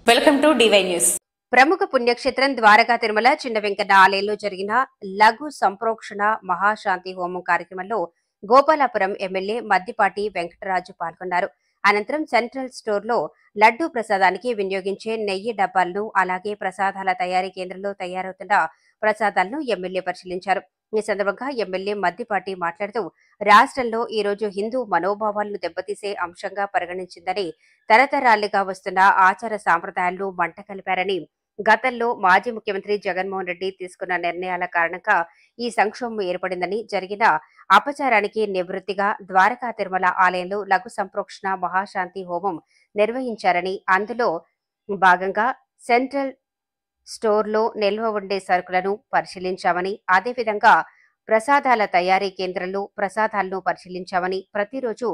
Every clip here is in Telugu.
Welcome to DY news. ప్రముఖ పుణ్యక్షేత్రం ద్వారకా తిరుమల చిన్న వెంకన్న ఆలయంలో జరిగిన లఘు సంప్రోక్షణ మహాశాంతి హోమం కార్యక్రమంలో గోపాలాపురం ఎమ్మెల్యే మద్దిపాటి వెంకటరాజు పాల్గొన్నారు. అనంతరం సెంట్రల్ స్టోర్లో లడ్డూ ప్రసాదానికి వినియోగించే నెయ్యి డబ్బాలను అలాగే ప్రసాదాల తయారీ కేంద్రంలో తయారవుతున్న ప్రసాదాలను ఎమ్మెల్యే పరిశీలించారు. ఈ సందర్భంగా ఎమ్మెల్యే మద్దిపాటి మాట్లాడుతూ రాష్ట్రంలో ఈ రోజు హిందూ మనోభావాలను దెబ్బతీసే అంశంగా పరిగణించిందని, తరతరాలుగా వస్తున్న ఆచార సాంప్రదాయాలను మంట కలిపారని, గతంలో మాజీ ముఖ్యమంత్రి జగన్మోహన్ రెడ్డి తీసుకున్న నిర్ణయాల కారణంగా ఈ సంక్షోభం ఏర్పడిందని, జరిగిన అపచారానికి నివృత్తిగా ద్వారకా తిరుమల ఆలయంలో లఘు సంప్రోక్షణ మహాశాంతి హోమం నిర్వహించారని, అందులో భాగంగా సెంట్రల్ స్టోర్లో నిల్వ ఉండే సరుకులను పరిశీలించామని, అదేవిధంగా ప్రసాదాల తయారీ కేంద్రంలో ప్రసాదాలను పరిశీలించామని, ప్రతిరోజు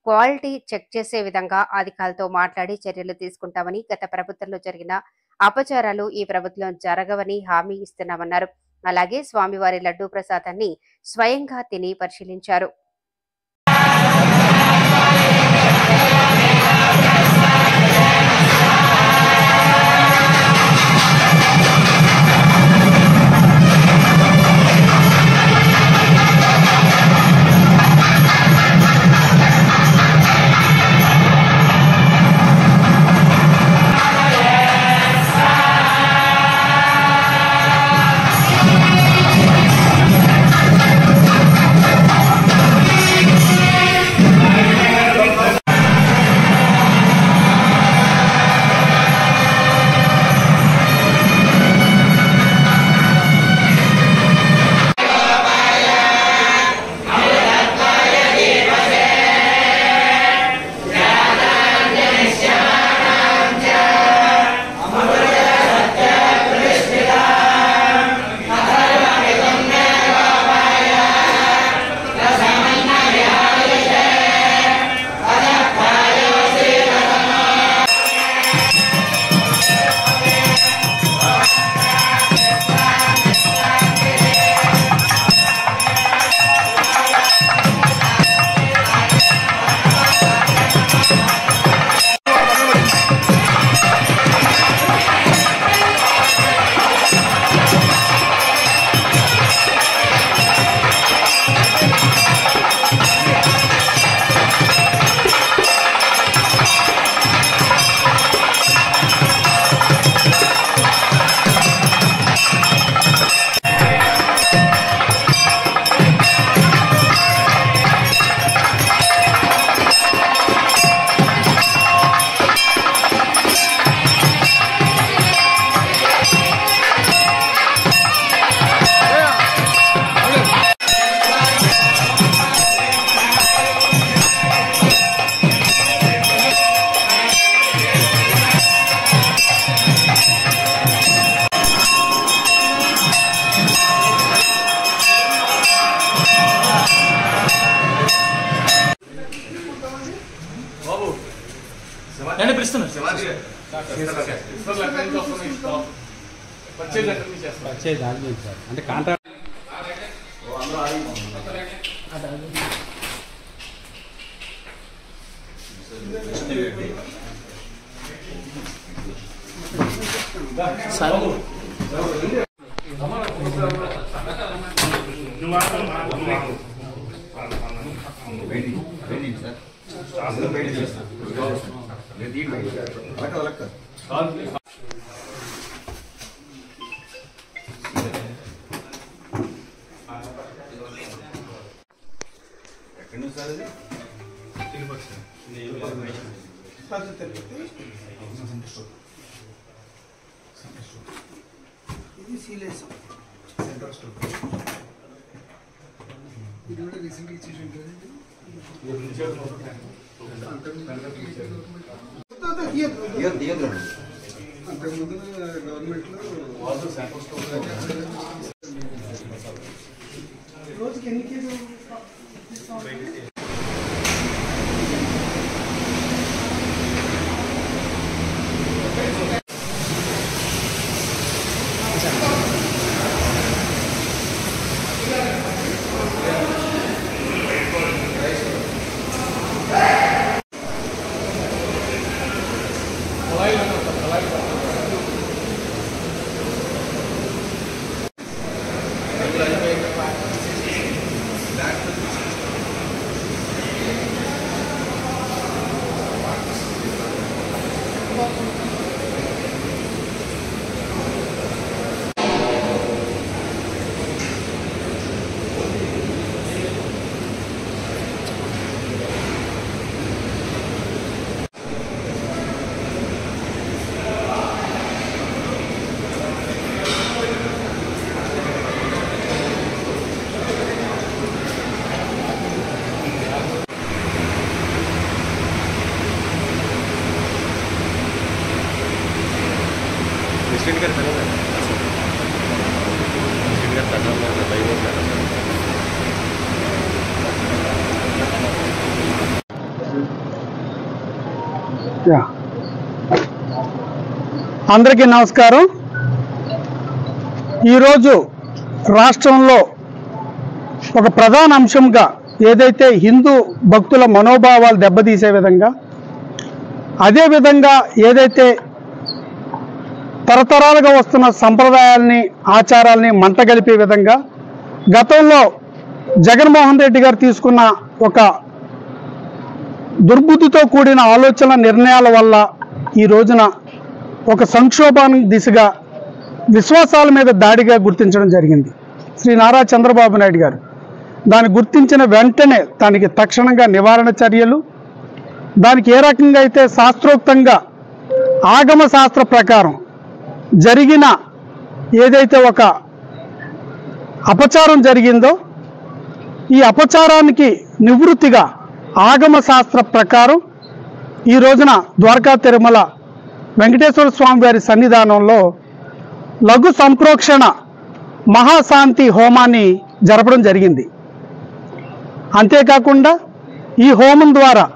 క్వాలిటీ చెక్ చేసే విధంగా అధికారులతో మాట్లాడి చర్యలు తీసుకుంటామని, గత ప్రభుత్వంలో జరిగిన అపచారాలు ఈ ప్రభుత్వం జరగవని హామీ ఇస్తున్నామన్నారు. అలాగే స్వామివారి లడ్డూ ప్రసాదాన్ని స్వయంగా తిని పరిశీలించారు. అంటే కాంట్రాక్ట్ ఇది సీలేస్ సెంట్రల్ స్టోర్ ఇది కూడా రీసెంట్గా ఇచ్చేసి ఉంటుంది. అంతకుముందు గవర్నమెంట్లో రోజుకి ఎన్ని కేజీలు Olá, అందరికీ నమస్కారం. ఈరోజు రాష్ట్రంలో ఒక ప్రధాన అంశంగా ఏదైతే హిందూ భక్తుల మనోభావాలు దెబ్బతీసే విధంగా, అదేవిధంగా ఏదైతే తరతరాలుగా వస్తున్న సంప్రదాయాల్ని ఆచారాల్ని మంటగలిపే విధంగా గతంలో జగన్మోహన్ రెడ్డి గారు తీసుకున్న ఒక దుర్బుద్ధితో కూడిన ఆలోచన నిర్ణయాల వల్ల ఈ రోజున ఒక సంక్షోభానికి దిశగా విశ్వాసాల మీద దాడిగా గుర్తించడం జరిగింది శ్రీ నారా చంద్రబాబు నాయుడు గారు. దాన్ని గుర్తించిన వెంటనే దానికి తక్షణంగా నివారణ చర్యలు, దానికి ఏ రకంగా అయితే శాస్త్రోక్తంగా ఆగమ శాస్త్ర ప్రకారం జరిగిన ఏదైతే ఒక అపచారం జరిగిందో ఈ అపచారానికి నివృత్తిగా ఆగమ శాస్త్ర ప్రకారం ఈ రోజున ద్వారకా తిరుమల వెంకటేశ్వర స్వామి వారి సన్నిధానంలో లఘు సంప్రోక్షణ మహాశాంతి హోమాన్ని జరపడం జరిగింది. అంతేకాకుండా ఈ హోమం ద్వారా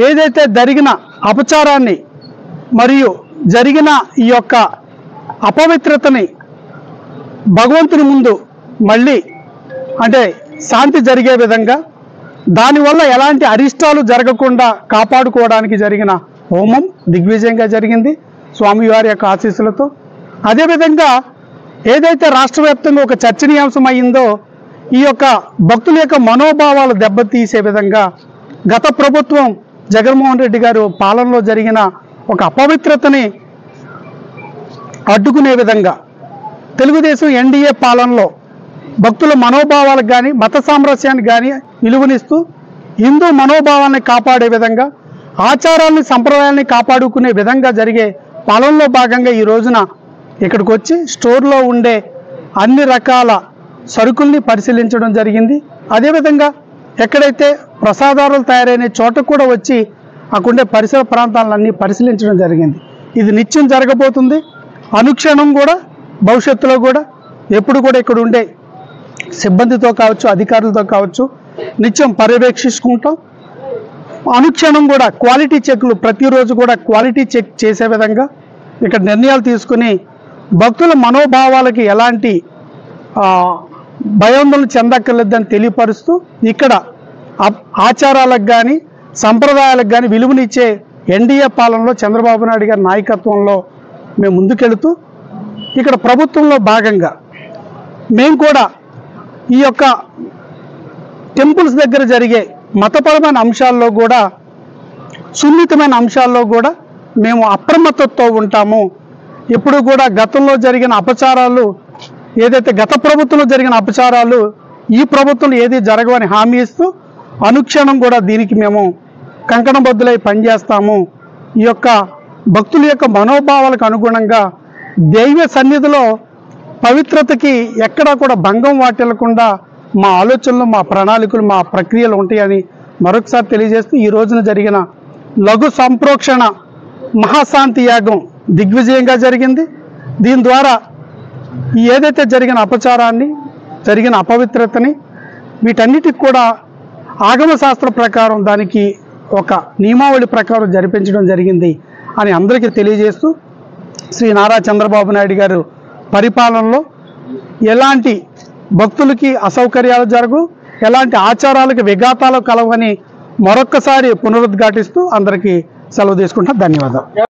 ఏదైతే జరిగిన అపచారాన్ని మరియు జరిగిన ఈ యొక్క అపవిత్రతని భగవంతుని ముందు మళ్ళీ అంటే శాంతి జరిగే విధంగా, దానివల్ల ఎలాంటి అరిష్టాలు జరగకుండా కాపాడుకోవడానికి జరిగిన హోమం దిగ్విజయంగా జరిగింది స్వామివారి యొక్క ఆశీస్సులతో. అదేవిధంగా ఏదైతే రాష్ట్ర వ్యాప్తంగా ఒక చర్చనీయాంశం అయిందో ఈ యొక్క భక్తుల యొక్క మనోభావాలు దెబ్బతీసే విధంగా గత ప్రభుత్వం జగన్మోహన్ రెడ్డి గారు పాలనలో జరిగిన ఒక అపవిత్రతని అడ్డుకునే విధంగా తెలుగుదేశం ఎన్డీఏ పాలనలో భక్తుల మనోభావాలకు కానీ మత సామరస్యానికి కానీ విలువనిస్తూ హిందూ మనోభావాన్ని కాపాడే విధంగా, ఆచారాన్ని సంప్రదాయాన్ని కాపాడుకునే విధంగా జరిగే పాలనలో భాగంగా ఈ రోజున ఇక్కడికి వచ్చి స్టోర్లో ఉండే అన్ని రకాల సరుకుల్ని పరిశీలించడం జరిగింది. అదేవిధంగా ఎక్కడైతే ప్రసాదాలు తయారైన చోట కూడా వచ్చి అక్కడుండే పరిసర ప్రాంతాలన్నీ పరిశీలించడం జరిగింది. ఇది నిత్యం జరగబోతుంది. అనుక్షణం కూడా భవిష్యత్తులో కూడా ఎప్పుడు కూడా ఇక్కడ ఉండే సిబ్బందితో కావచ్చు, అధికారులతో కావచ్చు నిత్యం పర్యవేక్షించుకుంటాం. అనుక్షణం కూడా క్వాలిటీ చెక్లు ప్రతిరోజు కూడా క్వాలిటీ చెక్ చేసే విధంగా ఇక్కడ నిర్ణయాలు తీసుకుని భక్తుల మనోభావాలకి ఎలాంటి భయాందోళన చెందక్కర్లేదని తెలియపరుస్తూ ఇక్కడ ఆచారాలకు కానీ సంప్రదాయాలకు కానీ విలువనిచ్చే ఎన్డీఏ పాలనలో చంద్రబాబు నాయుడు గారి నాయకత్వంలో మేము ముందుకెళుతూ ఇక్కడ ప్రభుత్వంలో భాగంగా మేము కూడా ఈ యొక్క టెంపుల్స్ దగ్గర జరిగే మతపరమైన అంశాల్లో కూడా సున్నితమైన అంశాల్లో కూడా మేము అప్రమత్తతో ఉంటాము. ఎప్పుడు కూడా గతంలో జరిగిన అపచారాలు ఏదైతే గత ప్రభుత్వంలో జరిగిన అపచారాలు ఈ ప్రభుత్వంలో ఏది జరగవని హామీ ఇస్తూ అనుక్షణం కూడా దీనికి మేము కంకణబద్దులై పనిచేస్తాము. ఈ యొక్క భక్తుల యొక్క మనోభావాలకు అనుగుణంగా దైవ సన్నిధిలో పవిత్రతకి ఎక్కడా కూడా భంగం వాటిల్లకుండా మా ఆలోచనలు, మా ప్రణాళికలు, మా ప్రక్రియలు ఉంటాయని మరొకసారి తెలియజేస్తూ ఈ రోజున జరిగిన లఘు సంప్రోక్షణ మహాశాంతి యాగం దిగ్విజయంగా జరిగింది. దీని ద్వారా ఏదైతే జరిగిన అపచారాన్ని, జరిగిన అపవిత్రతని వీటన్నిటికి కూడా ఆగమ శాస్త్ర ప్రకారం దానికి ఒక నియమావళి ప్రకారం జరిపించడం జరిగింది అని అందరికీ తెలియజేస్తూ శ్రీ నారా చంద్రబాబు నాయుడు గారు పరిపాలనలో ఎలాంటి భక్తులకి అసౌకర్యాలు జరగు, ఎలాంటి ఆచారాలకు విఘాతాలు కలవని మరొక్కసారి పునరుద్ఘాటిస్తూ అందరికీ సెలవు తీసుకుంటా. ధన్యవాదాలు.